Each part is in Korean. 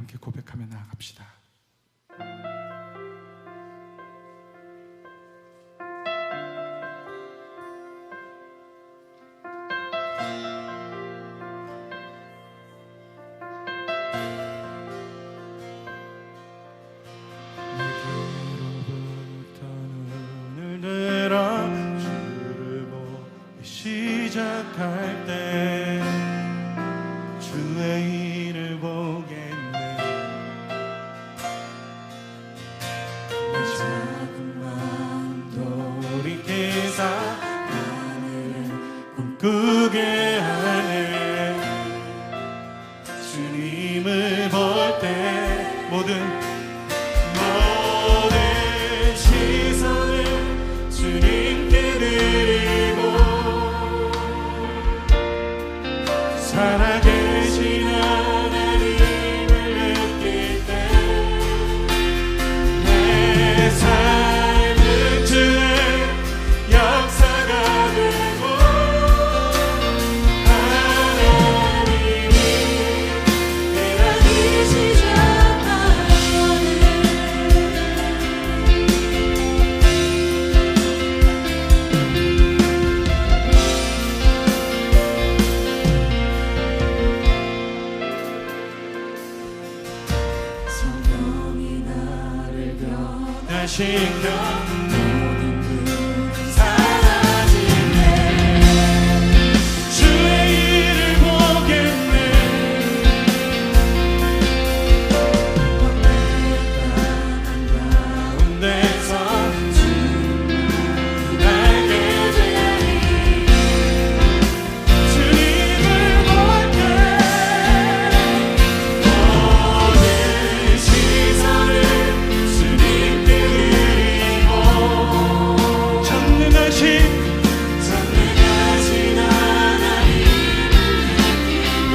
함께 고백하며 나아갑시다. 시작할 때 주의 일을 보겠네. 내 작은 마음 돌이켜서 하늘을 꿈꾸게 하네. 주님을 볼 때 모든 시선을 주님께 드리고 살아계신 하나님을 느낄 때 내 삶은 주의 역사가 되고 하나님이 일하기 시작하거든. 성령이 나를 변화시켜 모든 그 사라지네. 주의 일을 보겠네. 험난한 가운데서 주님을 알게 되리. 주님을 볼 때 모든 시선을 주님께 드리고 전능하신 하나님을 느끼네.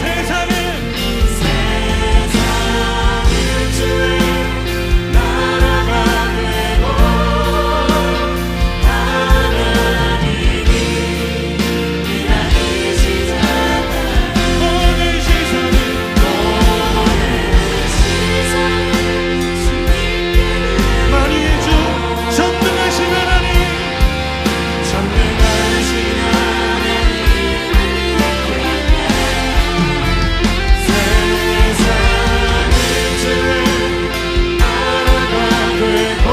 세상은 주의 나라가 되고 하나님이 일하기 시작한 모든 시선을 만유의 주 전능하신 하나님, 전능하신 하나님을 느끼네. 세상은 주의 나라가 되고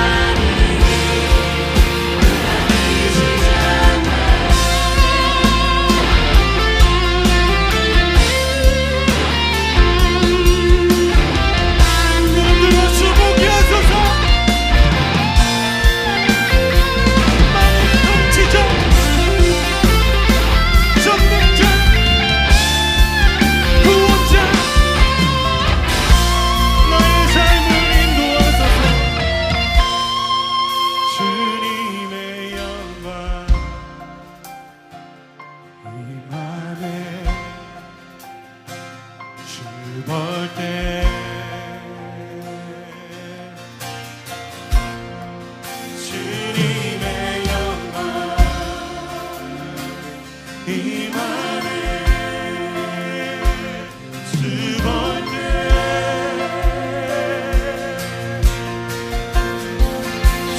하나님이 일하기 시작한 눈을 들어 주목이 하소서. 만일 통치자 전능자 구원자 나의 삶을 인도하소서. 주님의 영광 임하네. 주 볼 때 주님의 영광 임하네. 주 볼 때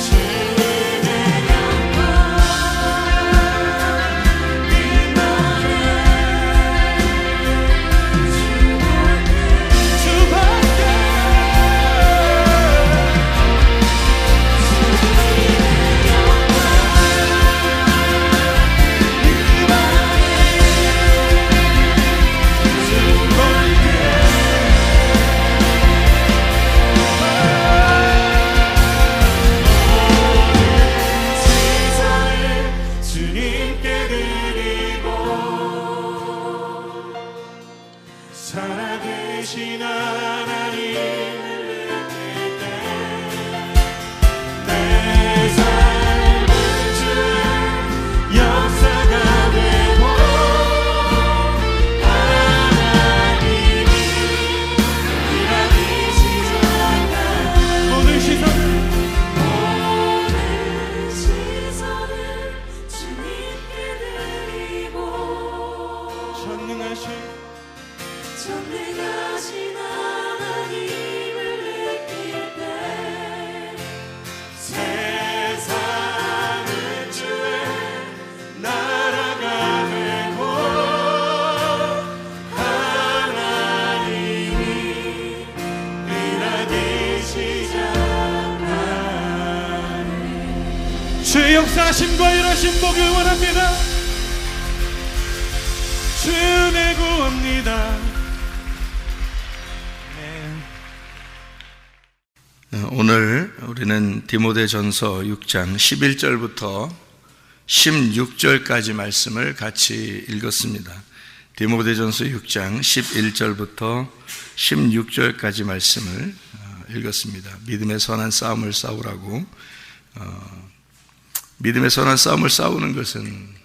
주님의 영광 주님께 드리고 살아계신 하나님을 느낄 때 내 삶은 주의 역사가 되고 하나님이 일하기 시작한 모든 시선을 전능하신 전능하신 하나님을 느낄 때 세상은 주의 나라가 되고 하나님이 일하기 시작하네. 주의 역사하심과 일하심 보길 원합니다. 주 은혜 구합니다. 오늘 우리는 디모데전서 6장 11절부터 16절까지 말씀을 같이 읽었습니다. 디모데전서 6장 11절부터 16절까지 말씀을 읽었습니다. 믿음의 선한 싸움을 싸우라고. 믿음의 선한 싸움을 싸우는 것은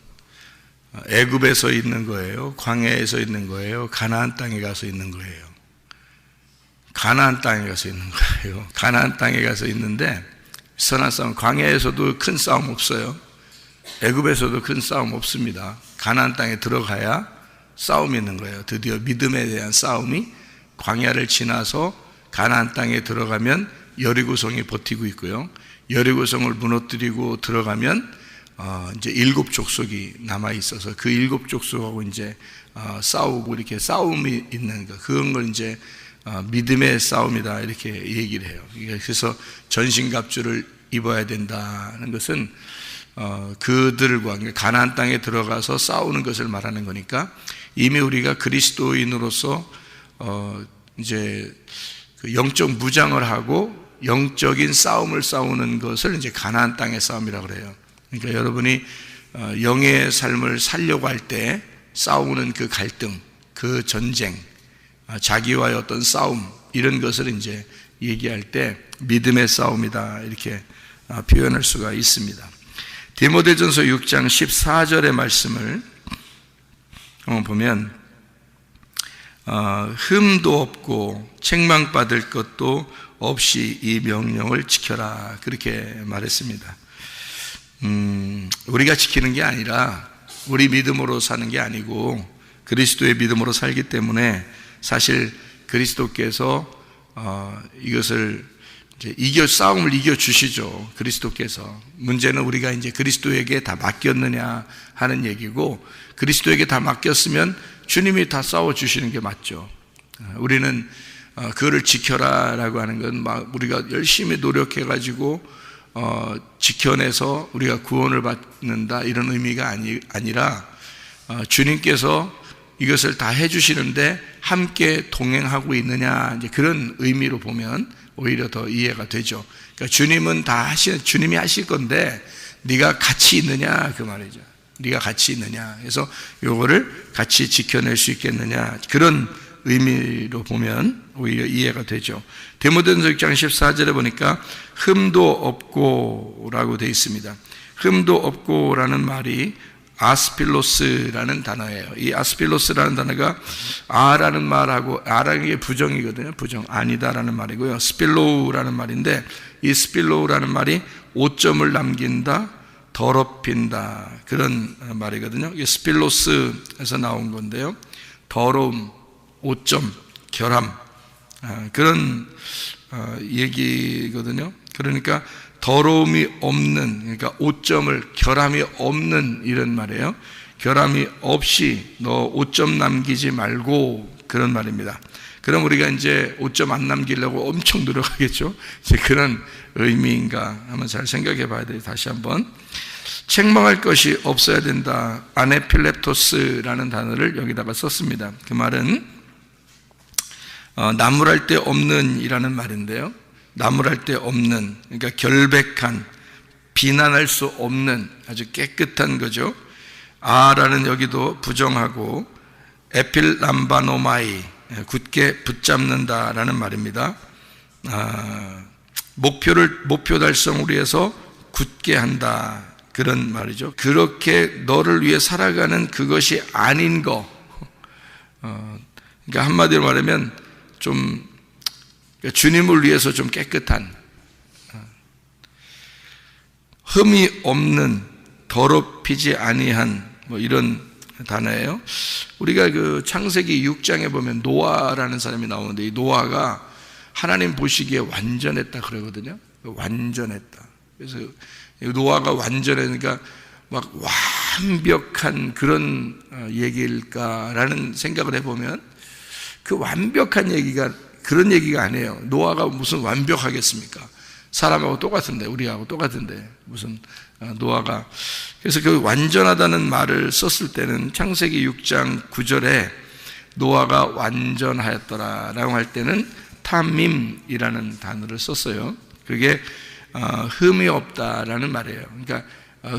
애굽에서 있는 거예요? 광야에서 있는 거예요? 가나안 땅에 가서 있는 거예요? 가나안 땅에 가서 있는 거예요. 가나안 땅에 가서 있는데 선한 싸움, 광야에서도 큰 싸움 없어요. 애굽에서도 큰 싸움 없습니다. 가나안 땅에 들어가야 싸움이 있는 거예요. 드디어 믿음에 대한 싸움이 광야를 지나서 가나안 땅에 들어가면 여리고성이 버티고 있고요. 여리고성을 무너뜨리고 들어가면 이제 7 족속이 남아 있어서 그 7 족속하고 이제 싸우고 이렇게 싸움이 있는 거, 그런 걸 이제 믿음의 싸움이다 이렇게 얘기를 해요. 그래서 전신갑주를 입어야 된다는 것은 그들과 가나안 땅에 들어가서 싸우는 것을 말하는 거니까 이미 우리가 그리스도인으로서 이제 그 영적 무장을 하고 영적인 싸움을 싸우는 것을 이제 가나안 땅의 싸움이라고 그래요. 그러니까 여러분이 영의 삶을 살려고 할 때 싸우는 그 갈등, 그 전쟁, 자기와의 어떤 싸움, 이런 것을 이제 얘기할 때 믿음의 싸움이다 이렇게 표현할 수가 있습니다. 디모데전서 6장 14절의 말씀을 보면 흠도 없고 책망받을 것도 없이 이 명령을 지켜라 그렇게 말했습니다. 우리가 지키는 게 아니라 우리 믿음으로 사는 게 아니고 그리스도의 믿음으로 살기 때문에 사실 그리스도께서 이것을 이제 싸움을 이겨 주시죠. 그리스도께서. 문제는 우리가 이제 그리스도에게 다 맡겼느냐 하는 얘기고, 그리스도에게 다 맡겼으면 주님이 다 싸워 주시는 게 맞죠. 우리는 그거를 지켜라라고 하는 건 막 우리가 열심히 노력해 가지고 지켜내서 우리가 구원을 받는다 이런 의미가 아니라 주님께서 이것을 다 해주시는데 함께 동행하고 있느냐 이제 그런 의미로 보면 오히려 더 이해가 되죠. 그러니까 주님은 주님이 하실 건데 네가 같이 있느냐 그 말이죠. 네가 같이 있느냐. 그래서 요거를 같이 지켜낼 수 있겠느냐 그런 의미로 보면 오히려 이해가 되죠. 디모데전서 6장 14절에 보니까 흠도 없고 라고 되어 있습니다. 흠도 없고라는 말이 아스필로스라는 단어예요. 이 아스필로스라는 단어가 아라는 말하고, 아라는 게 부정이거든요. 부정, 아니다라는 말이고요. 스필로우라는 말인데 이 스필로우라는 말이 오점을 남긴다, 더럽힌다 그런 말이거든요. 이게 스필로스에서 나온 건데요. 더러움, 오점, 결함 그런 얘기거든요. 그러니까 더러움이 없는, 그러니까 오점을, 결함이 없는 이런 말이에요. 결함이 없이 너 오점 남기지 말고 그런 말입니다. 그럼 우리가 이제 오점 안 남기려고 엄청 노력하겠죠. 이제 그런 의미인가 한번 잘 생각해 봐야 돼요. 다시 한번. 책망할 것이 없어야 된다. 아네필레토스라는 단어를 여기다가 썼습니다. 그 말은 나무랄 데 없는 이라는 말인데요. 나무랄 데 없는, 그러니까 결백한, 비난할 수 없는 아주 깨끗한 거죠. 아라는 여기도 부정하고 에필람바노마이, 굳게 붙잡는다라는 말입니다. 목표 달성을 위해서 굳게 한다 그런 말이죠. 그렇게 너를 위해 살아가는 그것이 아닌 거. 그러니까 한마디로 말하면 좀 주님을 위해서 좀 깨끗한, 흠이 없는, 더럽히지 아니한 뭐 이런 단어예요. 우리가 그 창세기 6장에 보면 노아라는 사람이 나오는데, 이 노아가 하나님 보시기에 완전했다 그러거든요. 완전했다. 그래서 노아가 완전하니까 막 완벽한 그런 얘기일까라는 생각을 해보면, 그 완벽한 얘기가 그런 얘기가 아니에요. 노아가 무슨 완벽하겠습니까? 사람하고 똑같은데, 우리하고 똑같은데 무슨 노아가. 그래서 그 완전하다는 말을 썼을 때는 창세기 6장 9절에 노아가 완전하였더라라고 할 때는 탐밈이라는 단어를 썼어요. 그게 흠이 없다라는 말이에요. 그러니까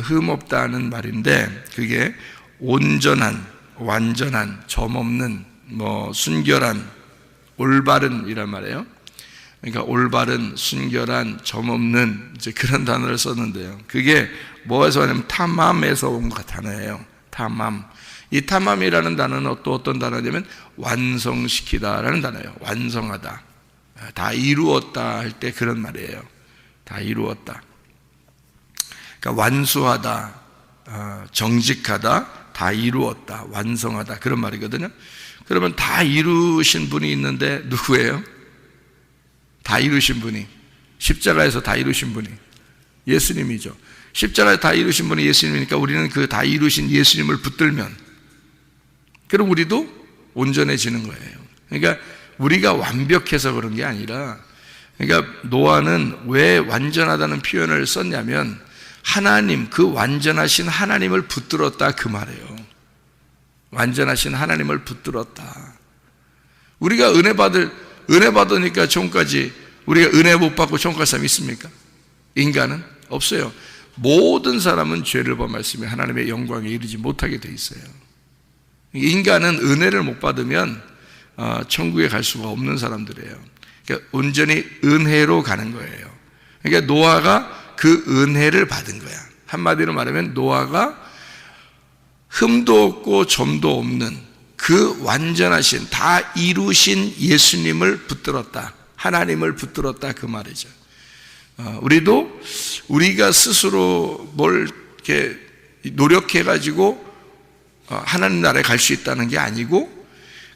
흠 없다는 말인데, 그게 온전한, 완전한, 점없는, 순결한, 올바른 이란 말이에요. 그러니까 올바른, 순결한, 점없는, 이제 그런 단어를 썼는데요. 그게 뭐에서 왔냐면 타맘에서 온 단어예요. 타맘. 이 타맘이라는 단어는 또 어떤 단어냐면 완성시키다라는 단어예요. 완성하다. 다 이루었다 할 때 그런 말이에요. 다 이루었다. 그러니까 완수하다, 정직하다, 다 이루었다, 완성하다, 그런 말이거든요. 그러면 다 이루신 분이 있는데 누구예요? 다 이루신 분이, 십자가에서 다 이루신 분이 예수님이죠. 십자가에 다 이루신 분이 예수님이니까 우리는 그 다 이루신 예수님을 붙들면, 그럼 우리도 온전해지는 거예요. 그러니까 우리가 완벽해서 그런 게 아니라, 그러니까 노아는 왜 완전하다는 표현을 썼냐면 하나님, 그 완전하신 하나님을 붙들었다 그 말이에요. 완전하신 하나님을 붙들었다. 우리가 은혜 받으니까 천국까지, 우리가 은혜 못 받고 천국 갈 사람이 있습니까? 인간은 없어요. 모든 사람은 죄를 범했으며 하나님의 영광에 이르지 못하게 돼 있어요. 인간은 은혜를 못 받으면 천국에 갈 수가 없는 사람들이에요. 그러니까 온전히 은혜로 가는 거예요. 그러니까 노아가 그 은혜를 받은 거야. 한마디로 말하면 노아가 흠도 없고 점도 없는 그 완전하신, 다 이루신 예수님을 붙들었다, 하나님을 붙들었다 그 말이죠. 우리도 우리가 스스로 뭘 이렇게 노력해가지고 하나님 나라에 갈 수 있다는 게 아니고,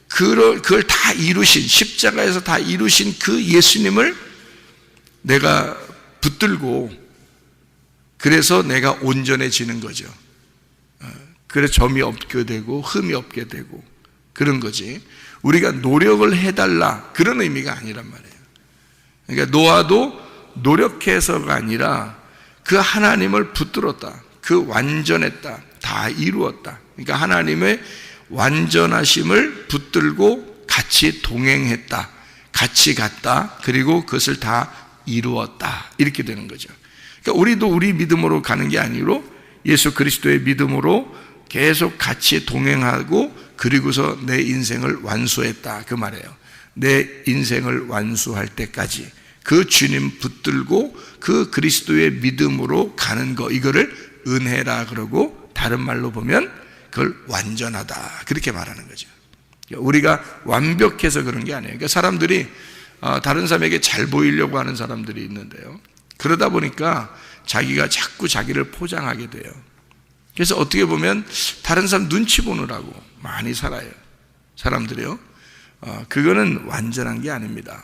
그걸 다 이루신, 십자가에서 다 이루신 그 예수님을 내가 붙들고, 그래서 내가 온전해지는 거죠. 그래서 점이 없게 되고 흠이 없게 되고 그런 거지, 우리가 노력을 해달라 그런 의미가 아니란 말이에요. 그러니까 노아도 노력해서가 아니라 그 하나님을 붙들었다, 그 완전했다, 다 이루었다. 그러니까 하나님의 완전하심을 붙들고 같이 동행했다, 같이 갔다, 그리고 그것을 다 이루었다, 이렇게 되는 거죠. 그러니까 우리도 우리 믿음으로 가는 게 아니고 예수 그리스도의 믿음으로 계속 같이 동행하고, 그리고서 내 인생을 완수했다 그 말이에요. 내 인생을 완수할 때까지 그 주님 붙들고 그 그리스도의 믿음으로 가는 거, 이거를 은혜라 그러고, 다른 말로 보면 그걸 완전하다 그렇게 말하는 거죠. 우리가 완벽해서 그런 게 아니에요. 그러니까 사람들이 다른 사람에게 잘 보이려고 하는 사람들이 있는데요, 그러다 보니까 자기가 자꾸 자기를 포장하게 돼요. 그래서 어떻게 보면 다른 사람 눈치 보느라고 많이 살아요, 사람들이요. 그거는 완전한 게 아닙니다.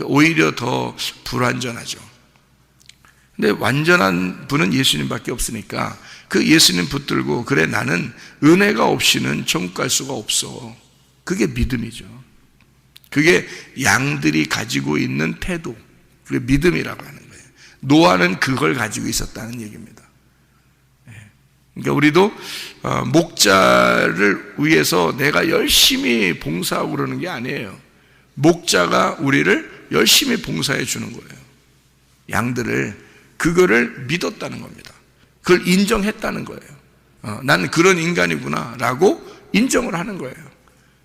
오히려 더 불완전하죠. 근데 완전한 분은 예수님밖에 없으니까 그 예수님 붙들고, 그래 나는 은혜가 없이는 천국 갈 수가 없어, 그게 믿음이죠. 그게 양들이 가지고 있는 태도, 그게 믿음이라고 하는 거예요. 노아는 그걸 가지고 있었다는 얘기입니다. 그러니까 우리도 목자를 위해서 내가 열심히 봉사하고 그러는 게 아니에요. 목자가 우리를 열심히 봉사해 주는 거예요. 양들을, 그거를 믿었다는 겁니다. 그걸 인정했다는 거예요. 나는 그런 인간이구나 라고 인정을 하는 거예요.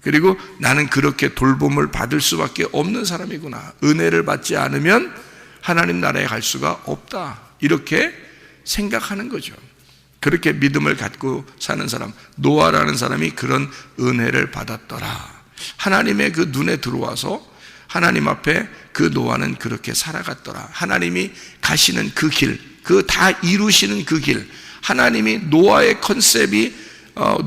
그리고 나는 그렇게 돌봄을 받을 수밖에 없는 사람이구나, 은혜를 받지 않으면 하나님 나라에 갈 수가 없다, 이렇게 생각하는 거죠. 그렇게 믿음을 갖고 사는 사람, 노아라는 사람이 그런 은혜를 받았더라. 하나님의 그 눈에 들어와서 하나님 앞에 그 노아는 그렇게 살아갔더라. 하나님이 가시는 그 길, 그 다 이루시는 그 길, 하나님이 노아의 컨셉이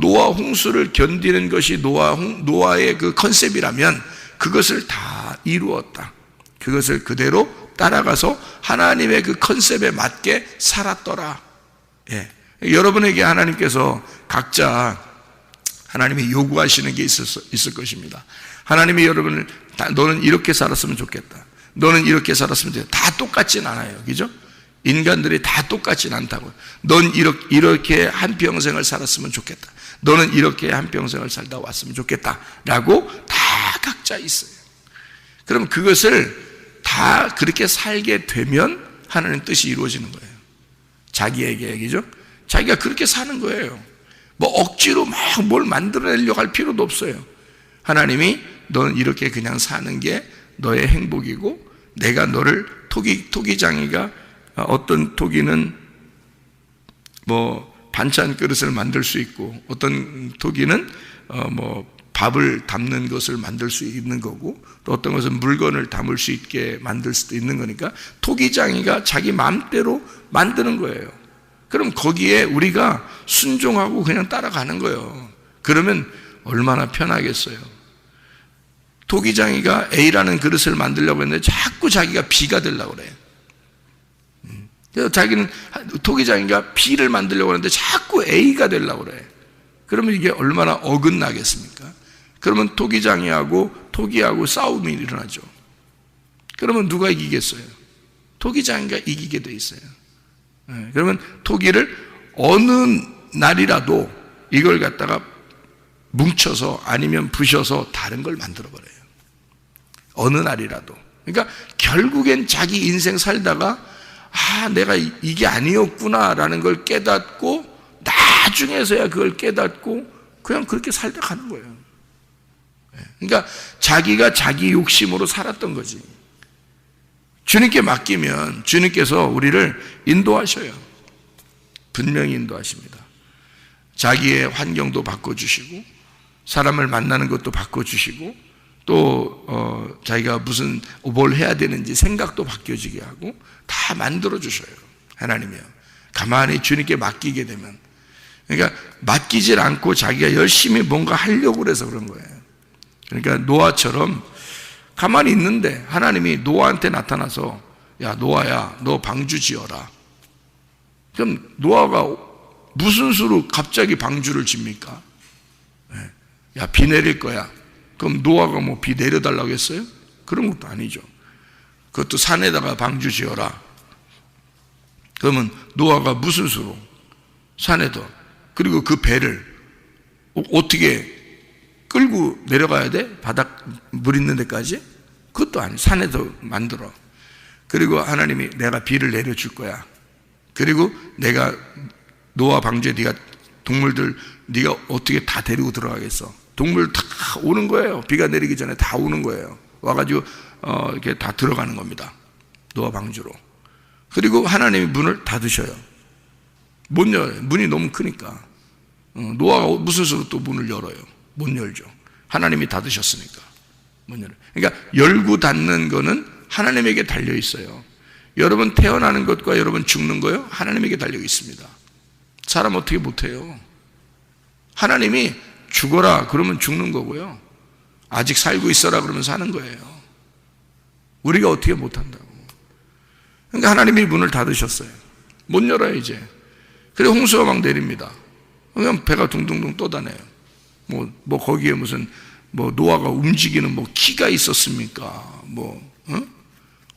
노아 홍수를 견디는 것이 노아의 그 컨셉이라면 그것을 다 이루었다. 그것을 그대로 따라가서 하나님의 그 컨셉에 맞게 살았더라. 예. 여러분에게 하나님께서 각자 하나님이 요구하시는 게 있을 것입니다. 하나님이 여러분을 너는 이렇게 살았으면 좋겠다. 너는 이렇게 살았으면 좋겠다. 다 똑같진 않아요. 그죠? 인간들이 다 똑같진 않다고요. 넌 이렇게 한평생을 살았으면 좋겠다. 너는 이렇게 한평생을 살다 왔으면 좋겠다. 라고 다 각자 있어요. 그럼 그것을 다 그렇게 살게 되면 하나님 뜻이 이루어지는 거예요. 자기에게, 그죠? 자기가 그렇게 사는 거예요. 뭐 억지로 막 뭘 만들어내려고 할 필요도 없어요. 하나님이 너는 이렇게 그냥 사는 게 너의 행복이고, 내가 너를 토기장이가 어떤 토기는 뭐 반찬 그릇을 만들 수 있고, 어떤 토기는 뭐 밥을 담는 것을 만들 수 있는 거고, 또 어떤 것은 물건을 담을 수 있게 만들 수도 있는 거니까 토기장이가 자기 마음대로 만드는 거예요. 그럼 거기에 우리가 순종하고 그냥 따라가는 거예요. 그러면 얼마나 편하겠어요. 토기장이가 A라는 그릇을 만들려고 했는데 자꾸 자기가 B가 되려고 그래요. 그래서 자기는 토기장이가 B를 만들려고 하는데 자꾸 A가 되려고 그래요. 그러면 이게 얼마나 어긋나겠습니까? 그러면 토기하고 싸움이 일어나죠. 그러면 누가 이기겠어요? 토기장이가 이기게 돼 있어요. 그러면 토기를 어느 날이라도 이걸 갖다가 뭉쳐서 아니면 부셔서 다른 걸 만들어버려요. 어느 날이라도. 그러니까 결국엔 자기 인생 살다가 내가 이게 아니었구나라는 걸 깨닫고 나중에서야 그걸 깨닫고 그냥 그렇게 살다 가는 거예요. 그러니까 자기가 자기 욕심으로 살았던 거지. 주님께 맡기면 주님께서 우리를 인도하셔요. 분명히 인도하십니다. 자기의 환경도 바꿔주시고, 사람을 만나는 것도 바꿔주시고, 또 자기가 뭘 해야 되는지 생각도 바뀌어지게 하고 다 만들어주셔요. 하나님이요. 가만히 주님께 맡기게 되면. 그러니까 맡기질 않고 자기가 열심히 뭔가 하려고 그래서 그런 거예요. 그러니까 노아처럼 가만히 있는데 하나님이 노아한테 나타나서 야 노아야 너 방주 지어라. 그럼 노아가 무슨 수로 갑자기 방주를 집니까? 야 비 내릴 거야. 그럼 노아가 뭐 비 내려달라고 했어요? 그런 것도 아니죠. 그것도 산에다가 방주 지어라. 그러면 노아가 무슨 수로 산에도, 그리고 그 배를 어떻게 끌고 내려가야 돼? 바닥 물 있는 데까지? 그것도 아니에요. 산에도 만들어. 그리고 하나님이 내가 비를 내려줄 거야. 그리고 내가 노아 방주에 네가 동물들 네가 어떻게 다 데리고 들어가겠어? 동물 다 오는 거예요. 비가 내리기 전에 다 오는 거예요. 와가지고 이렇게 다 들어가는 겁니다. 노아 방주로. 그리고 하나님이 문을 닫으셔요. 못 열어요. 문이 너무 크니까. 노아가 무슨 수로 또 문을 열어요? 못 열죠. 하나님이 닫으셨으니까 못 열어요. 그러니까 열고 닫는 거는 하나님에게 달려 있어요. 여러분 태어나는 것과 여러분 죽는 거요? 하나님에게 달려 있습니다. 사람 어떻게 못해요? 하나님이 죽어라 그러면 죽는 거고요. 아직 살고 있어라 그러면 사는 거예요. 우리가 어떻게 못한다고. 그러니까 하나님이 문을 닫으셨어요. 못 열어요 이제. 그래 홍수가 막 내립니다. 그냥 배가 둥둥둥 떠다녀요. 뭐 거기에 무슨 노아가 움직이는 키가 있었습니까?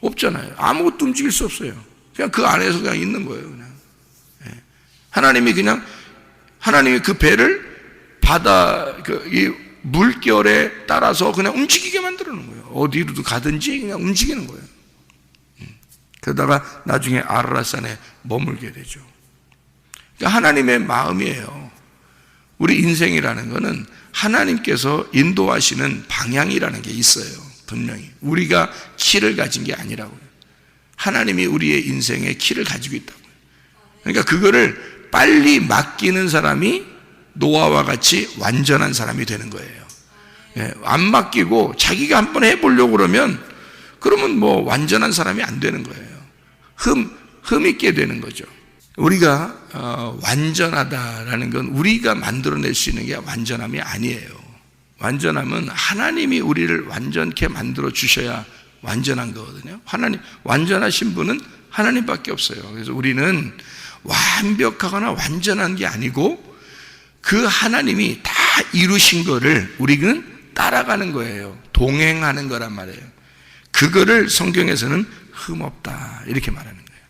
없잖아요. 아무것도 움직일 수 없어요. 그냥 그 안에서 그냥 있는 거예요. 그냥. 하나님이 그 배를 이 물결에 따라서 그냥 움직이게 만들어 놓은 거예요. 어디로도 가든지 그냥 움직이는 거예요. 그러다가 나중에 아라랏산에 머물게 되죠. 그러니까 하나님의 마음이에요. 우리 인생이라는 거는 하나님께서 인도하시는 방향이라는 게 있어요. 분명히. 우리가 키를 가진 게 아니라고요. 하나님이 우리의 인생에 키를 가지고 있다고요. 그러니까 그거를 빨리 맡기는 사람이 노아와 같이 완전한 사람이 되는 거예요. 안 맡기고 자기가 한번 해보려고 그러면 완전한 사람이 안 되는 거예요. 흠 있게 되는 거죠. 우리가 완전하다라는 건 우리가 만들어낼 수 있는 게 완전함이 아니에요. 완전함은 하나님이 우리를 완전케 만들어 주셔야 완전한 거거든요. 하나님, 완전하신 분은 하나님밖에 없어요. 그래서 우리는 완벽하거나 완전한 게 아니고 그 하나님이 다 이루신 거를 우리는 따라가는 거예요. 동행하는 거란 말이에요. 그거를 성경에서는 흠없다 이렇게 말하는 거예요.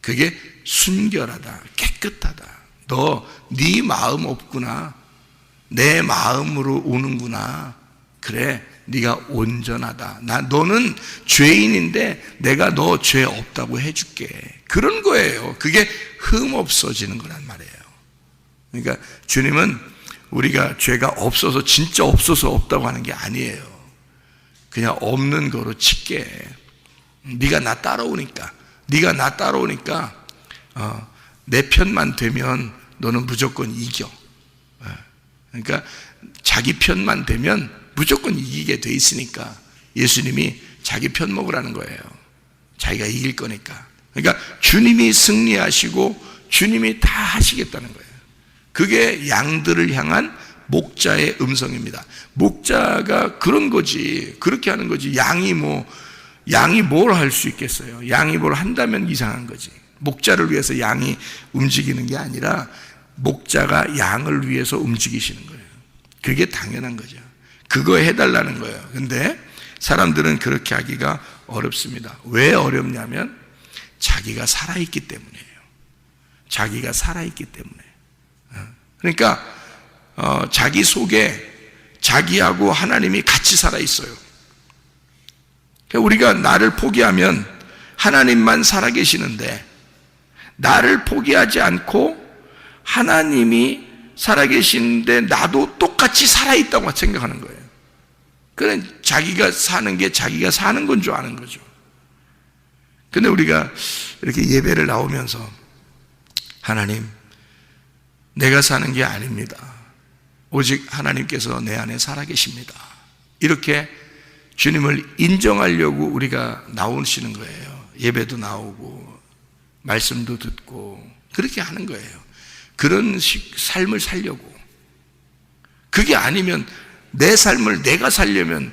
그게 순결하다, 깨끗하다. 너 네 마음 없구나. 내 마음으로 오는구나. 그래, 네가 온전하다. 너는 죄인인데 내가 너 죄 없다고 해줄게. 그런 거예요. 그게 흠없어지는 거란 말이에요. 그러니까 주님은 우리가 죄가 없어서 진짜 없어서 없다고 하는 게 아니에요. 그냥 없는 거로 칠게. 네가 나 따라오니까 내 편만 되면 너는 무조건 이겨. 그러니까 자기 편만 되면 무조건 이기게 돼 있으니까 예수님이 자기 편 먹으라는 거예요. 자기가 이길 거니까. 그러니까 주님이 승리하시고 주님이 다 하시겠다는 거예요. 그게 양들을 향한 목자의 음성입니다. 목자가 그런 거지. 그렇게 하는 거지. 양이 뭘 할 수 있겠어요? 양이 뭘 한다면 이상한 거지. 목자를 위해서 양이 움직이는 게 아니라 목자가 양을 위해서 움직이시는 거예요. 그게 당연한 거죠. 그거 해달라는 거예요. 근데 사람들은 그렇게 하기가 어렵습니다. 왜 어렵냐면 자기가 살아있기 때문이에요. 자기가 살아있기 때문에. 그러니까 자기 속에 자기하고 하나님이 같이 살아있어요. 우리가 나를 포기하면 하나님만 살아계시는데 나를 포기하지 않고 하나님이 살아계시는데 나도 똑같이 살아있다고 생각하는 거예요. 그래, 자기가 사는 게 자기가 사는 건 줄 아는 거죠. 근데 우리가 이렇게 예배를 나오면서 하나님, 내가 사는 게 아닙니다. 오직 하나님께서 내 안에 살아계십니다. 이렇게 주님을 인정하려고 우리가 나오시는 거예요. 예배도 나오고 말씀도 듣고 그렇게 하는 거예요. 그런 삶을 살려고. 그게 아니면 내 삶을 내가 살려면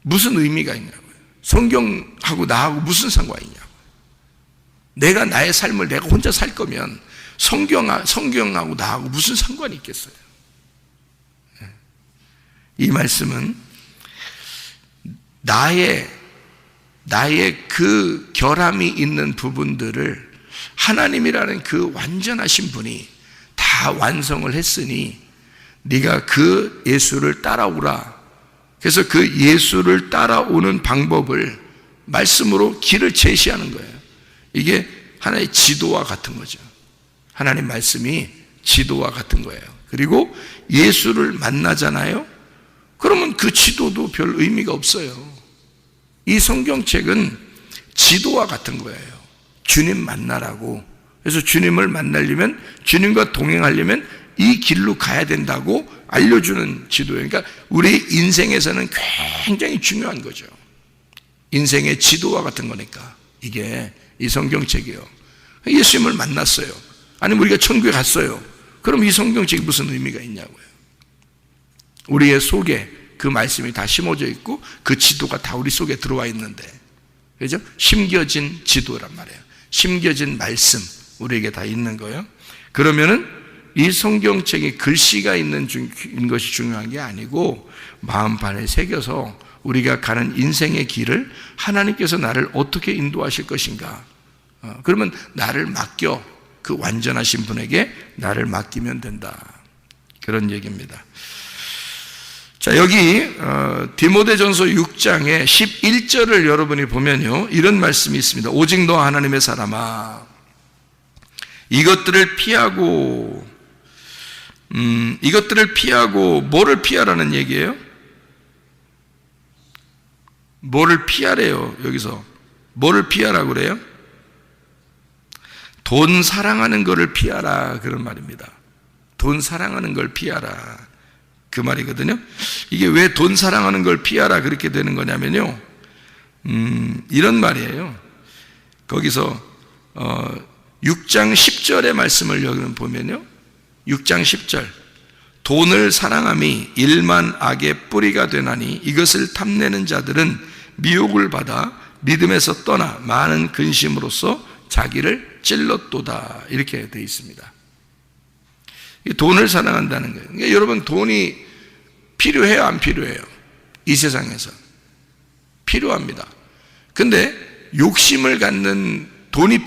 무슨 의미가 있냐고요. 성경하고 나하고 무슨 상관이 있냐고요. 내가 나의 삶을 내가 혼자 살 거면 성경하고 나하고 무슨 상관이 있겠어요. 이 말씀은 나의 그 결함이 있는 부분들을 하나님이라는 그 완전하신 분이 다 완성을 했으니 네가 그 예수를 따라오라. 그래서 그 예수를 따라오는 방법을 말씀으로 길을 제시하는 거예요. 이게 하나의 지도와 같은 거죠. 하나님 말씀이 지도와 같은 거예요. 그리고 예수를 만나잖아요. 그러면 그 지도도 별 의미가 없어요. 이 성경책은 지도와 같은 거예요. 주님 만나라고. 그래서 주님을 만나려면, 주님과 동행하려면 이 길로 가야 된다고 알려주는 지도예요. 그러니까 우리 인생에서는 굉장히 중요한 거죠. 인생의 지도와 같은 거니까 이게 이 성경책이에요. 예수님을 만났어요. 아니면 우리가 천국에 갔어요. 그럼 이 성경책이 무슨 의미가 있냐고요. 우리의 속에 그 말씀이 다 심어져 있고 그 지도가 다 우리 속에 들어와 있는데, 그죠? 심겨진 지도란 말이에요. 심겨진 말씀 우리에게 다 있는 거예요. 그러면은 이 성경책에 글씨가 있는 것이 중요한 게 아니고 마음판에 새겨서 우리가 가는 인생의 길을 하나님께서 나를 어떻게 인도하실 것인가. 그러면 나를 맡겨, 그 완전하신 분에게 나를 맡기면 된다. 그런 얘기입니다. 자, 여기 디모데전서 6장의 11절을 여러분이 보면요, 이런 말씀이 있습니다. 오직 너 하나님의 사람아, 이것들을 피하고 뭐를 피하라는 얘기예요? 뭐를 피하래요? 여기서 뭐를 피하라고 그래요? 돈 사랑하는 거를 피하라, 그런 말입니다. 돈 사랑하는 걸 피하라, 그 말이거든요. 이게 왜 돈 사랑하는 걸 피하라 그렇게 되는 거냐면요, 이런 말이에요. 거기서 6장 10절의 말씀을 여기는 보면요, 6장 10절, 돈을 사랑함이 일만 악의 뿌리가 되나니 이것을 탐내는 자들은 미혹을 받아 믿음에서 떠나 많은 근심으로써 자기를 찔렀도다. 이렇게 되어 있습니다. 돈을 사랑한다는 거예요. 그러니까 여러분, 돈이 필요해요, 안 필요해요? 이 세상에서 필요합니다. 근데 욕심을 갖는, 돈이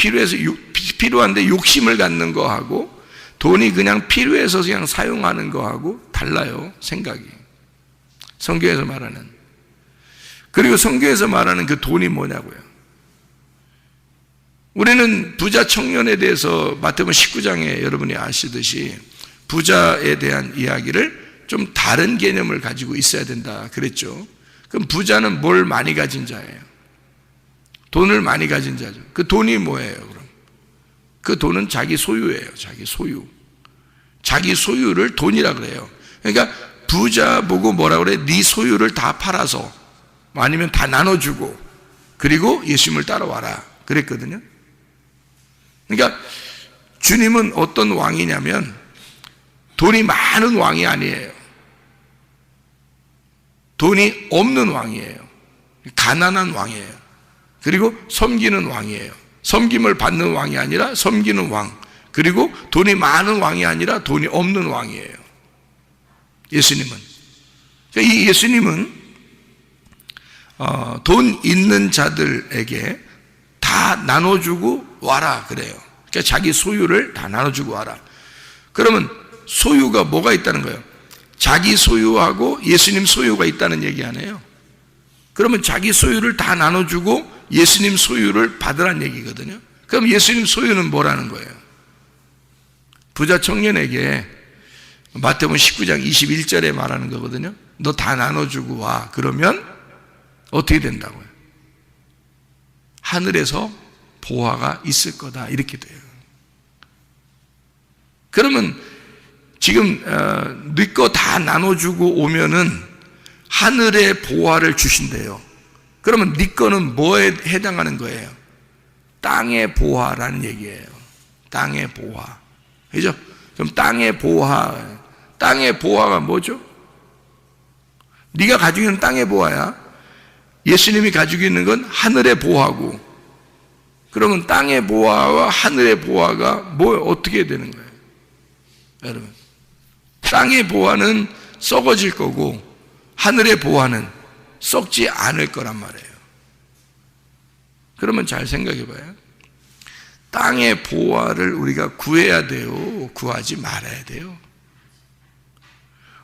필요한데 욕심을 갖는 거하고 돈이 그냥 필요해서 그냥 사용하는 거하고 달라요, 생각이. 성경에서 말하는. 그리고 성경에서 말하는 그 돈이 뭐냐고요. 우리는 부자 청년에 대해서 마태복음 19장에 여러분이 아시듯이 부자에 대한 이야기를 좀 다른 개념을 가지고 있어야 된다 그랬죠. 그럼 부자는 뭘 많이 가진 자예요? 돈을 많이 가진 자죠. 그 돈이 뭐예요, 그럼? 그 돈은 자기 소유예요, 자기 소유. 자기 소유를 돈이라 그래요. 그러니까 부자 보고 뭐라 그래? 네 소유를 다 팔아서, 아니면 다 나눠주고, 그리고 예수님을 따라와라 그랬거든요. 그러니까 주님은 어떤 왕이냐면 돈이 많은 왕이 아니에요. 돈이 없는 왕이에요. 가난한 왕이에요. 그리고 섬기는 왕이에요. 섬김을 받는 왕이 아니라 섬기는 왕. 그리고 돈이 많은 왕이 아니라 돈이 없는 왕이에요, 예수님은. 그러니까 이 예수님은 돈 있는 자들에게 다 나눠주고 와라 그래요. 그러니까 자기 소유를 다 나눠주고 와라. 그러면 소유가 뭐가 있다는 거예요? 자기 소유하고 예수님 소유가 있다는 얘기 아니에요. 그러면 자기 소유를 다 나눠주고 예수님 소유를 받으란 얘기거든요. 그럼 예수님 소유는 뭐라는 거예요? 부자 청년에게 마태복음 19장 21절에 말하는 거거든요. 너 다 나눠주고 와. 그러면 어떻게 된다고요? 하늘에서 보화가 있을 거다, 이렇게 돼요. 그러면 지금 네 거 다 나눠주고 오면은 하늘의 보화를 주신대요. 그러면 네 거는 뭐에 해당하는 거예요? 땅의 보화라는 얘기예요. 땅의 보화. 그죠? 그럼 땅의 보화가 뭐죠? 네가 가지고 있는 땅의 보화야. 예수님이 가지고 있는 건 하늘의 보화고, 그러면 땅의 보화와 하늘의 보화가 어떻게 되는 거예요? 여러분, 땅의 보화는 썩어질 거고 하늘의 보화는 썩지 않을 거란 말이에요. 그러면 잘 생각해 봐요. 땅의 보화를 우리가 구해야 돼요, 구하지 말아야 돼요?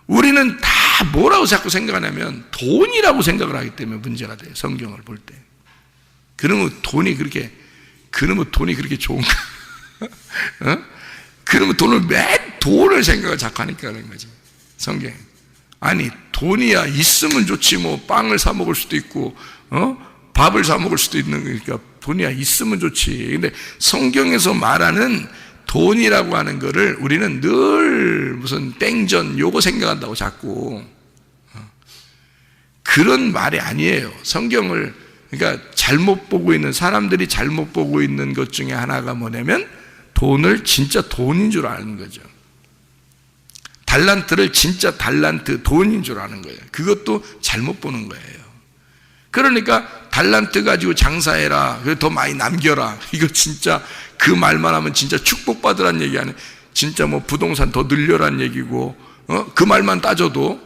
우리는 다 뭐라고 자꾸 생각하냐면 돈이라고 생각을 하기 때문에 문제가 돼요, 성경을 볼 때. 그러면 돈이 그렇게 좋은가? 어? 그러면 돈을 생각을 자꾸 하니까 그런 거지, 성경. 아니, 돈이야 있으면 좋지, 뭐 빵을 사 먹을 수도 있고 밥을 사 먹을 수도 있는 거니까 돈이야 있으면 좋지. 근데 성경에서 말하는 돈이라고 하는 거를 우리는 늘 무슨 땡전 요거 생각한다고 자꾸. 그런 말이 아니에요. 성경을, 그러니까 잘못 보고 있는 사람들이 잘못 보고 있는 것 중에 하나가 뭐냐면 돈을 진짜 돈인 줄 아는 거죠. 달란트를 진짜 달란트, 돈인 줄 아는 거예요. 그것도 잘못 보는 거예요. 그러니까 달란트 가지고 장사해라, 그래서 더 많이 남겨라, 이거 진짜 그 말만 하면 진짜 축복받으란 얘기 아니에요. 진짜 뭐 부동산 더 늘려란 얘기고, 그 말만 따져도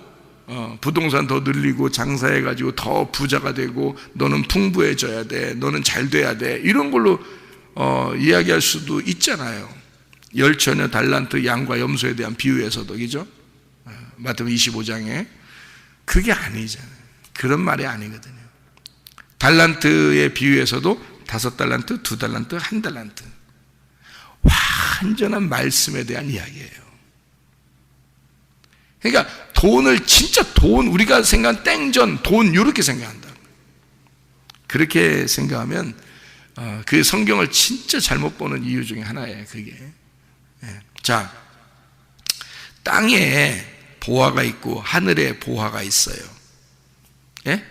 부동산 더 늘리고 장사해가지고 더 부자가 되고 너는 풍부해져야 돼, 너는 잘 돼야 돼, 이런 걸로 이야기할 수도 있잖아요. 열처녀 달란트 양과 염소에 대한 비유에서도, 그죠? 마태복음 25장에. 그게 아니잖아요. 그런 말이 아니거든요. 달란트의 비유에서도 5달란트, 2달란트, 1달란트. 완전한 말씀에 대한 이야기예요. 그러니까 돈을 진짜 우리가 생각한 땡전, 돈 이렇게 생각한다. 그렇게 생각하면 그 성경을 진짜 잘못 보는 이유 중에 하나예요, 그게. 자, 땅에 보화가 있고 하늘에 보화가 있어요. 예?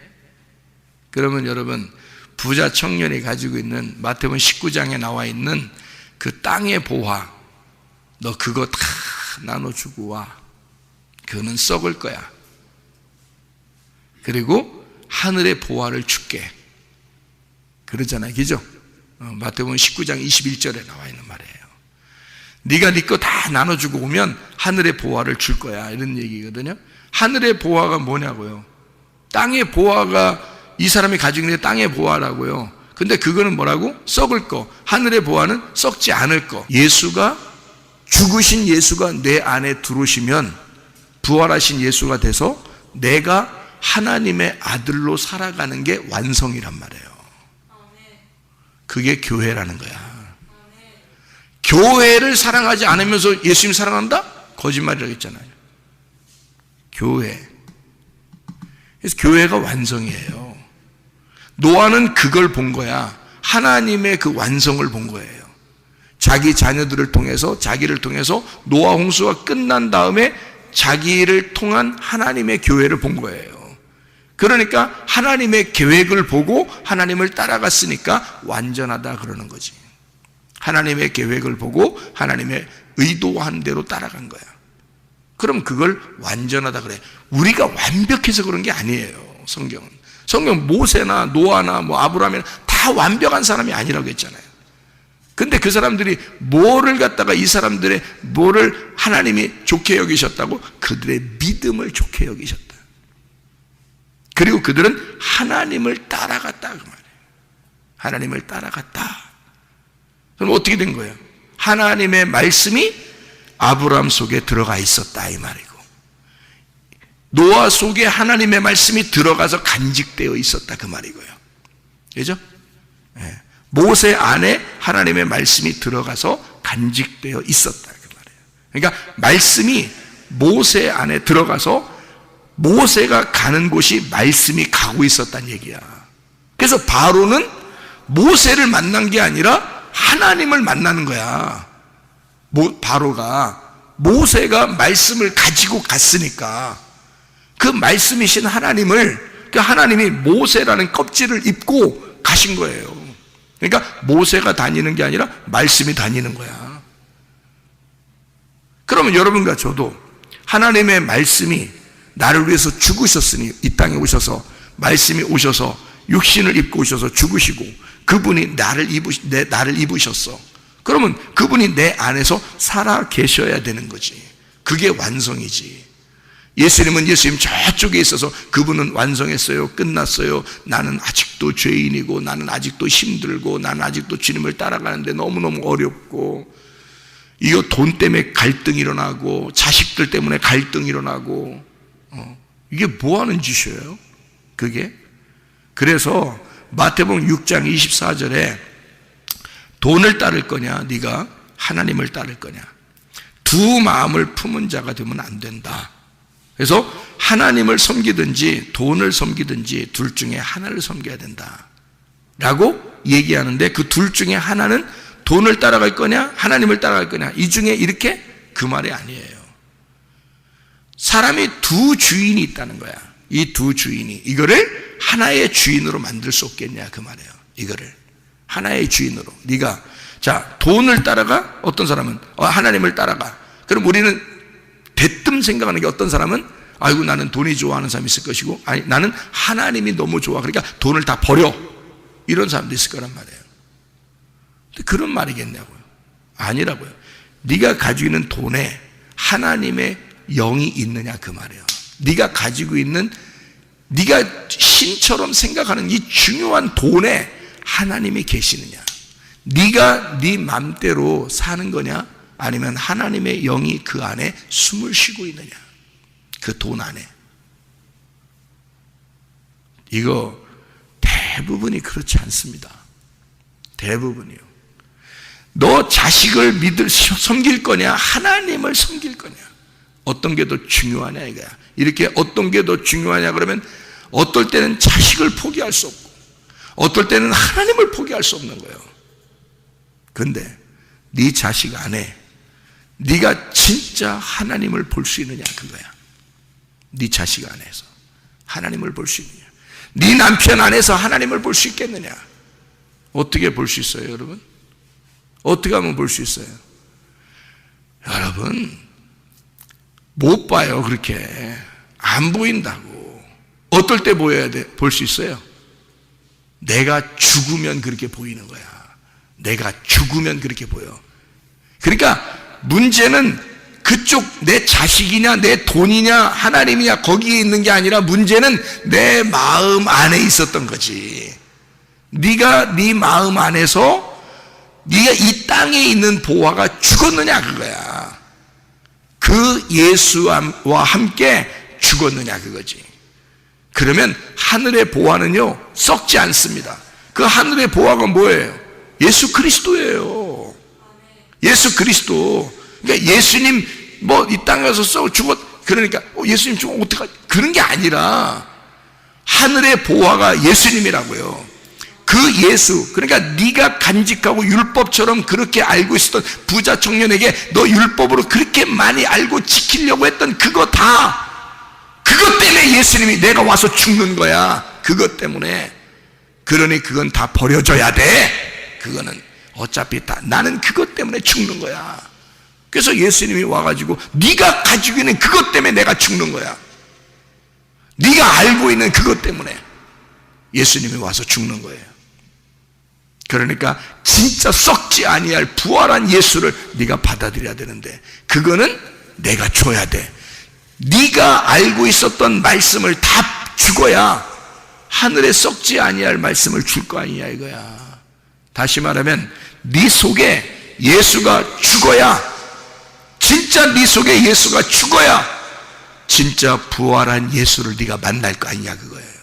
그러면 여러분, 부자 청년이 가지고 있는 마태복음 19장에 나와 있는 그 땅의 보화, 너 그거 다 나눠주고 와. 그거는 썩을 거야. 그리고 하늘의 보화를 줄게. 그러잖아요. 그죠? 마태복음 19장 21절에 나와 있는 말이에요. 네가 네 거 다 나눠주고 오면 하늘의 보화를 줄 거야. 이런 얘기거든요. 하늘의 보화가 뭐냐고요? 땅의 보화가 이 사람이 가지고 있는 땅의 보화라고요. 근데 그거는 뭐라고? 썩을 거. 하늘의 보화는 썩지 않을 거. 예수가, 죽으신 예수가 내 안에 들어오시면 부활하신 예수가 돼서 내가 하나님의 아들로 살아가는 게 완성이란 말이에요. 그게 교회라는 거야. 교회를 사랑하지 않으면서 예수님 사랑한다? 거짓말이라고 했잖아요. 교회. 그래서 교회가 완성이에요. 노아는 그걸 본 거야. 하나님의 그 완성을 본 거예요. 자기 자녀들을 통해서, 자기를 통해서 노아 홍수가 끝난 다음에 자기를 통한 하나님의 교회를 본 거예요. 그러니까 하나님의 계획을 보고 하나님을 따라갔으니까 완전하다 그러는 거지. 하나님의 계획을 보고 하나님의 의도한 대로 따라간 거야. 그럼 그걸 완전하다 그래. 우리가 완벽해서 그런 게 아니에요. 성경은. 성경 모세나 노아나 뭐 아브라함이나 다 완벽한 사람이 아니라고 했잖아요. 근데 그 사람들이 뭐를 갖다가 이 사람들의 뭐를 하나님이 좋게 여기셨다고? 그들의 믿음을 좋게 여기셨다. 그리고 그들은 하나님을 따라갔다 그 말이에요. 하나님을 따라갔다. 그럼 어떻게 된 거예요? 하나님의 말씀이 아브라함 속에 들어가 있었다 이 말이고, 노아 속에 하나님의 말씀이 들어가서 간직되어 있었다 그 말이고요. 그죠? 네. 모세 안에 하나님의 말씀이 들어가서 간직되어 있었다 그 말이에요. 그러니까 말씀이 모세 안에 들어가서 모세가 가는 곳이 말씀이 가고 있었다는 얘기야. 그래서 바로는 모세를 만난 게 아니라 하나님을 만나는 거야. 바로가 모세가 말씀을 가지고 갔으니까 그 말씀이신 하나님을, 그 하나님이 모세라는 껍질을 입고 가신 거예요. 그러니까 모세가 다니는 게 아니라 말씀이 다니는 거야. 그러면 여러분과 저도 하나님의 말씀이 나를 위해서 죽으셨으니 이 땅에 오셔서, 말씀이 오셔서 육신을 입고 오셔서 죽으시고 그분이 나를 입으셨어. 그러면 그분이 내 안에서 살아 계셔야 되는 거지. 그게 완성이지. 예수님은 예수님 저쪽에 있어서 그분은 완성했어요. 끝났어요. 나는 아직도 죄인이고, 나는 아직도 힘들고, 나는 아직도 주님을 따라가는데 너무너무 어렵고, 이거 돈 때문에 갈등이 일어나고, 자식들 때문에 갈등이 일어나고, 이게 뭐 하는 짓이에요? 그게? 그래서 마태복음 6장 24절에 돈을 따를 거냐, 네가 하나님을 따를 거냐, 두 마음을 품은 자가 되면 안 된다. 그래서 하나님을 섬기든지 돈을 섬기든지 둘 중에 하나를 섬겨야 된다 라고 얘기하는데, 그 둘 중에 하나는 돈을 따라갈 거냐 하나님을 따라갈 거냐, 이 중에 이렇게, 그 말이 아니에요. 사람이 두 주인이 있다는 거야. 이 두 주인이 이거를 하나의 주인으로 만들 수 없겠냐 그 말이에요. 이거를 하나의 주인으로. 네가 자 돈을 따라가, 어떤 사람은 하나님을 따라가. 그럼 우리는 대뜸 생각하는 게, 어떤 사람은 아이고 나는 돈이 좋아하는 사람이 있을 것이고, 아니 나는 하나님이 너무 좋아 그러니까 돈을 다 버려, 이런 사람도 있을 거란 말이에요. 근데 그런 말이겠냐고요. 아니라고요. 네가 가지고 있는 돈에 하나님의 영이 있느냐 그 말이에요. 네가 가지고 있는, 네가 신처럼 생각하는 이 중요한 돈에 하나님이 계시느냐, 네가 네 맘대로 사는 거냐, 아니면 하나님의 영이 그 안에 숨을 쉬고 있느냐, 그 돈 안에. 이거 대부분이 그렇지 않습니다. 대부분이요. 너 자식을 섬길 거냐 하나님을 섬길 거냐, 어떤 게 더 중요하냐 이거야. 이렇게 어떤 게 더 중요하냐 그러면, 어떨 때는 자식을 포기할 수 없고 어떨 때는 하나님을 포기할 수 없는 거예요. 근데 네 자식 안에 네가 진짜 하나님을 볼 수 있느냐 그거야. 네 자식 안에서 하나님을 볼 수 있느냐, 네 남편 안에서 하나님을 볼 수 있겠느냐. 어떻게 볼 수 있어요 여러분? 어떻게 하면 볼 수 있어요? 여러분, 못 봐요. 그렇게 안 보인다고. 어떨 때 보여야 돼? 볼 수 있어요? 내가 죽으면 그렇게 보이는 거야. 내가 죽으면 그렇게 보여. 그러니까 문제는 그쪽 내 자식이냐 내 돈이냐 하나님이냐 거기에 있는 게 아니라 문제는 내 마음 안에 있었던 거지. 네가 네 마음 안에서 네가 이 땅에 있는 보화가 죽었느냐 그거야. 그 예수와 함께 죽었느냐 그거지. 그러면 하늘의 보화는요 썩지 않습니다. 그 하늘의 보화가 뭐예요? 예수 그리스도예요. 예수 그리스도. 그러니까 예수님 뭐 이 땅에 가서 썩어 죽었 그러니까 예수님 죽으면 어떡하지? 그런 게 아니라 하늘의 보화가 예수님이라고요. 그 예수, 그러니까 네가 간직하고 율법처럼 그렇게 알고 있었던 부자 청년에게 너 율법으로 그렇게 많이 알고 지키려고 했던 그거 다, 그것 때문에 예수님이 내가 와서 죽는 거야. 그것 때문에. 그러니 그건 다 버려져야 돼. 그거는 어차피 다 나는 그것 때문에 죽는 거야. 그래서 예수님이 와가지고 네가 가지고 있는 그것 때문에 내가 죽는 거야. 네가 알고 있는 그것 때문에 예수님이 와서 죽는 거예요. 그러니까 진짜 썩지 아니할 부활한 예수를 네가 받아들여야 되는데 그거는 내가 줘야 돼. 네가 알고 있었던 말씀을 다 죽어야 하늘에 썩지 아니할 말씀을 줄 거 아니냐 이거야. 다시 말하면 네 속에 예수가 죽어야, 진짜 네 속에 예수가 죽어야 진짜 부활한 예수를 네가 만날 거 아니냐 그거예요.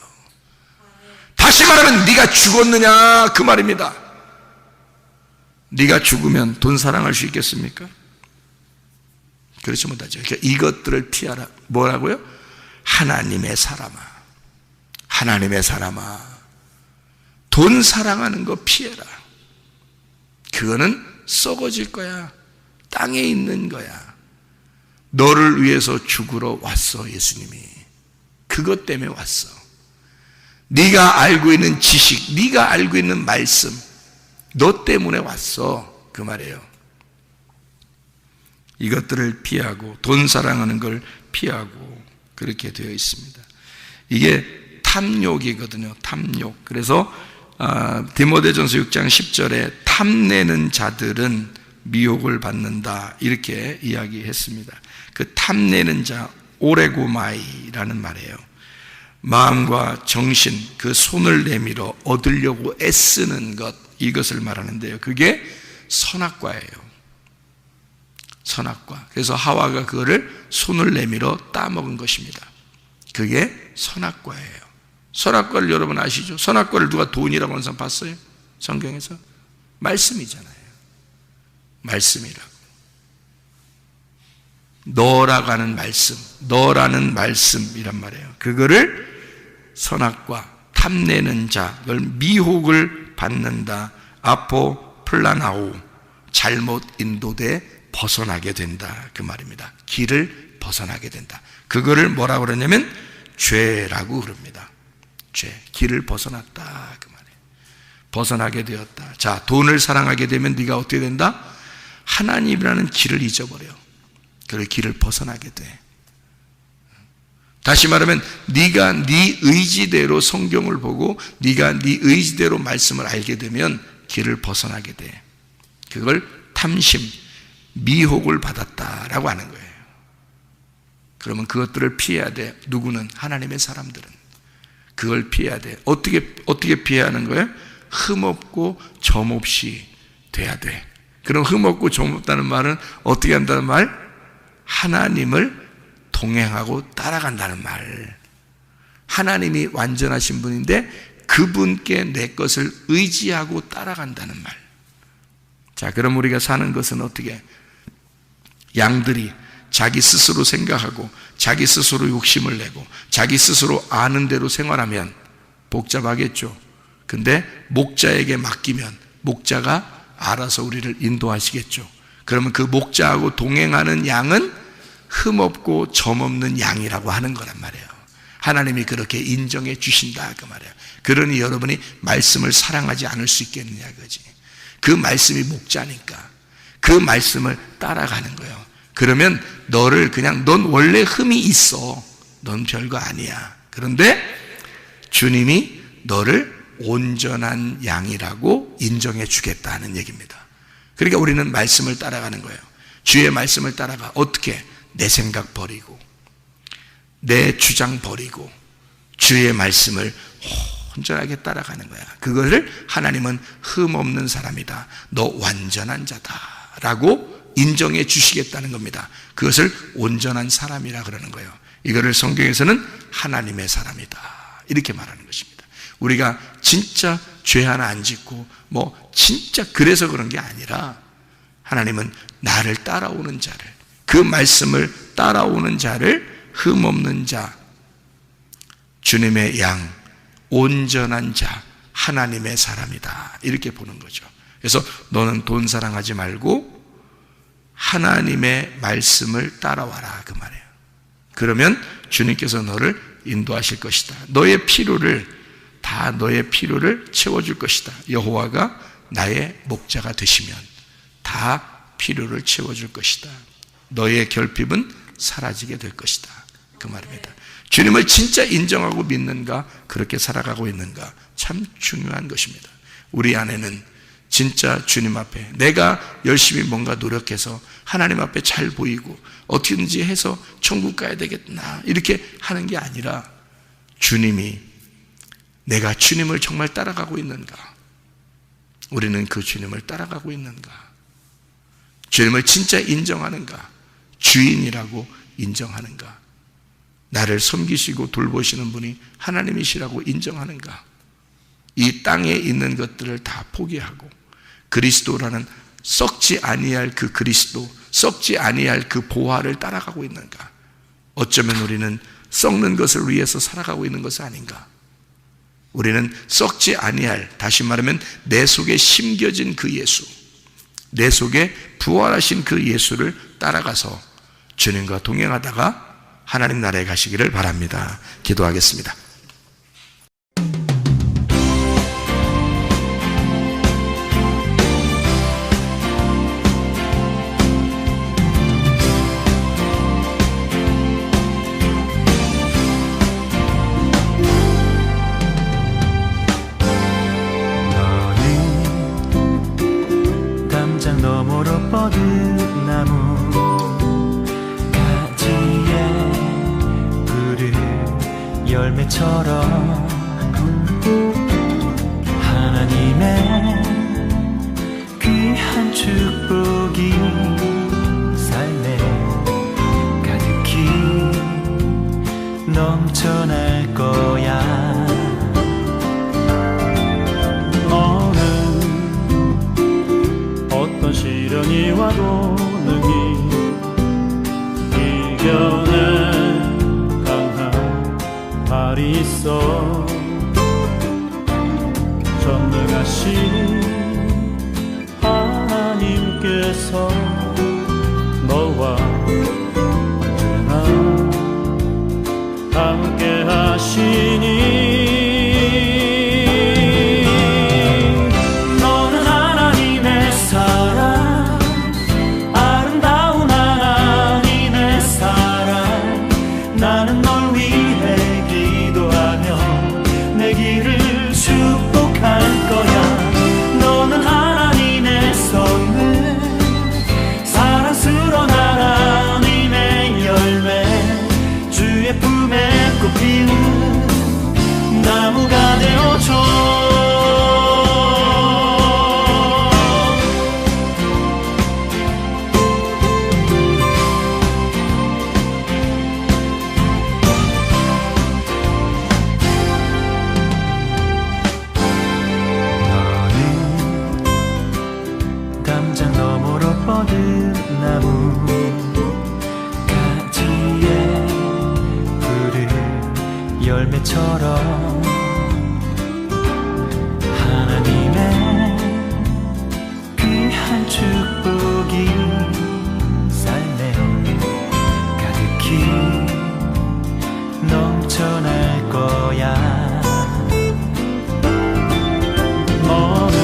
다시 말하면 네가 죽었느냐 그 말입니다. 네가 죽으면 돈 사랑할 수 있겠습니까? 그렇지 못하죠. 그러니까 이것들을 피하라. 뭐라고요? 하나님의 사람아, 하나님의 사람아, 돈 사랑하는 거 피해라. 그거는 썩어질 거야. 땅에 있는 거야. 너를 위해서 죽으러 왔어. 예수님이 그것 때문에 왔어. 네가 알고 있는 지식, 네가 알고 있는 말씀, 너 때문에 왔어 그 말이에요. 이것들을 피하고 돈 사랑하는 걸 피하고 그렇게 되어 있습니다. 이게 탐욕이거든요. 탐욕. 그래서 디모데전서 6장 10절에 탐내는 자들은 미혹을 받는다 이렇게 이야기했습니다. 그 탐내는 자, 오레고마이라는 말이에요. 마음과 정신, 그 손을 내밀어 얻으려고 애쓰는 것, 이것을 말하는데요. 그게 선악과예요. 선악과. 그래서 하와가 그거를 손을 내밀어 따먹은 것입니다. 그게 선악과예요. 선악과를 여러분 아시죠? 선악과를 누가 돈이라고 하는 사람 봤어요? 성경에서? 말씀이잖아요. 말씀이라고. 너라고 하는 말씀, 너라는 말씀이란 말이에요. 그거를 선악과, 탐내는 자, 그걸 미혹을 받는다. 아포 플라나오, 잘못 인도돼 벗어나게 된다 그 말입니다. 길을 벗어나게 된다. 그거를 뭐라고 그러냐면 죄라고 그럽니다. 죄, 길을 벗어났다 그 말이에요. 벗어나게 되었다. 자, 돈을 사랑하게 되면 네가 어떻게 된다? 하나님이라는 길을 잊어버려. 그 길을 벗어나게 돼. 다시 말하면 네가 네 의지대로 성경을 보고 네가 네 의지대로 말씀을 알게 되면 길을 벗어나게 돼. 그걸 탐심, 미혹을 받았다라고 하는 거예요. 그러면 그것들을 피해야 돼. 누구는? 하나님의 사람들은 그걸 피해야 돼. 어떻게 피해야 하는 거예요? 흠없고 점없이 돼야 돼. 그럼 흠없고 점없다는 말은 어떻게 한다는 말? 하나님을 동행하고 따라간다는 말. 하나님이 완전하신 분인데 그분께 내 것을 의지하고 따라간다는 말. 자, 그럼 우리가 사는 것은 어떻게? 양들이 자기 스스로 생각하고 자기 스스로 욕심을 내고 자기 스스로 아는 대로 생활하면 복잡하겠죠. 근데 목자에게 맡기면 목자가 알아서 우리를 인도하시겠죠. 그러면 그 목자하고 동행하는 양은 흠없고 점없는 양이라고 하는 거란 말이에요. 하나님이 그렇게 인정해 주신다 그 말이에요. 그러니 여러분이 말씀을 사랑하지 않을 수 있겠느냐 그거지. 그 말씀이 목자니까 그 말씀을 따라가는 거예요. 그러면 너를 그냥 넌 원래 흠이 있어. 넌 별거 아니야. 그런데 주님이 너를 온전한 양이라고 인정해 주겠다는 얘기입니다. 그러니까 우리는 말씀을 따라가는 거예요. 주의 말씀을 따라가. 어떻게? 내 생각 버리고 내 주장 버리고 주의 말씀을 온전하게 따라가는 거야. 그거를 하나님은 흠 없는 사람이다. 너 완전한 자다 라고 인정해 주시겠다는 겁니다. 그것을 온전한 사람이라 그러는 거예요. 이거를 성경에서는 하나님의 사람이다 이렇게 말하는 것입니다. 우리가 진짜 죄 하나 안 짓고 진짜 그래서 그런 게 아니라 하나님은 나를 따라오는 자를, 그 말씀을 따라오는 자를 흠 없는 자, 주님의 양, 온전한 자, 하나님의 사람이다 이렇게 보는 거죠. 그래서 너는 돈 사랑하지 말고 하나님의 말씀을 따라와라 그 말이에요. 그러면 주님께서 너를 인도하실 것이다. 너의 필요를 채워줄 것이다. 여호와가 나의 목자가 되시면 다 필요를 채워줄 것이다. 너의 결핍은 사라지게 될 것이다 그 말입니다. 주님을 진짜 인정하고 믿는가, 그렇게 살아가고 있는가, 참 중요한 것입니다. 우리 안에는 진짜 주님 앞에 내가 열심히 뭔가 노력해서 하나님 앞에 잘 보이고 어떻게든지 해서 천국 가야 되겠나 이렇게 하는 게 아니라 주님이, 내가 주님을 정말 따라가고 있는가, 우리는 그 주님을 따라가고 있는가, 주님을 진짜 인정하는가, 주인이라고 인정하는가, 나를 섬기시고 돌보시는 분이 하나님이시라고 인정하는가, 이 땅에 있는 것들을 다 포기하고 그리스도라는 썩지 아니할 그 그리스도, 썩지 아니할 그 보화를 따라가고 있는가. 어쩌면 우리는 썩는 것을 위해서 살아가고 있는 것이 아닌가. 우리는 썩지 아니할, 다시 말하면 내 속에 심겨진 그 예수, 내 속에 부활하신 그 예수를 따라가서 주님과 동행하다가 하나님 나라에 가시기를 바랍니다. 기도하겠습니다. 너는 담장 너머로 뻗은 나무 열매처럼 하나님의 귀한 축복이 삶에 가득히 넘쳐날 거야. 너는 어떤 시련이 와도 능히 이겨내 발이 있어. 전능하신 하나님께서 너와 언제나 함께 하시니 너는 하나님의 사랑, 아름다운 하나님의 사랑. 나는 널 위해 내 길을 축복할 거야. 너는 하나님의 선물, 사랑스러운 하나님의 열매, 주의 품에 꽃피는 나무가 되어줘. 뻗은 나무 가지에 푸른 열매처럼 하나님의 귀한 축복이 삶에 가득히 넘쳐날 거야. 너는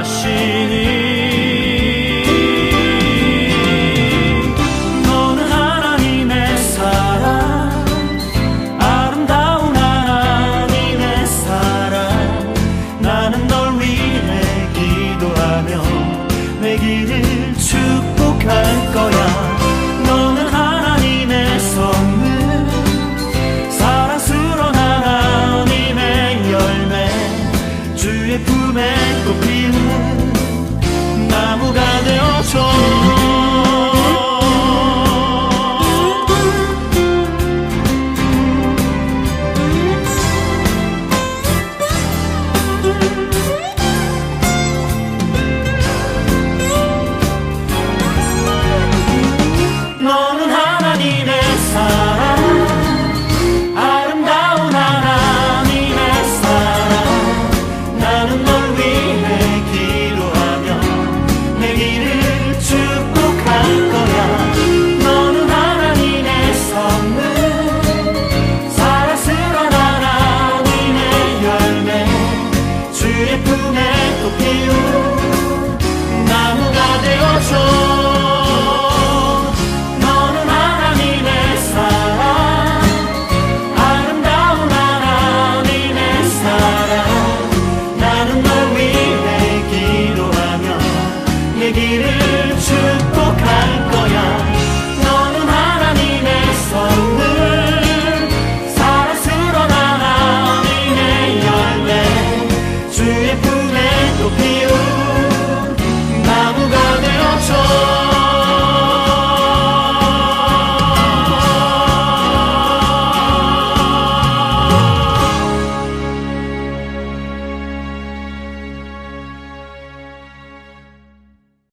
하시니 너는 하나님의 사랑 아름다운 하나님의 사랑 나는 널 위해 기도하며 내 길을 축복할 거야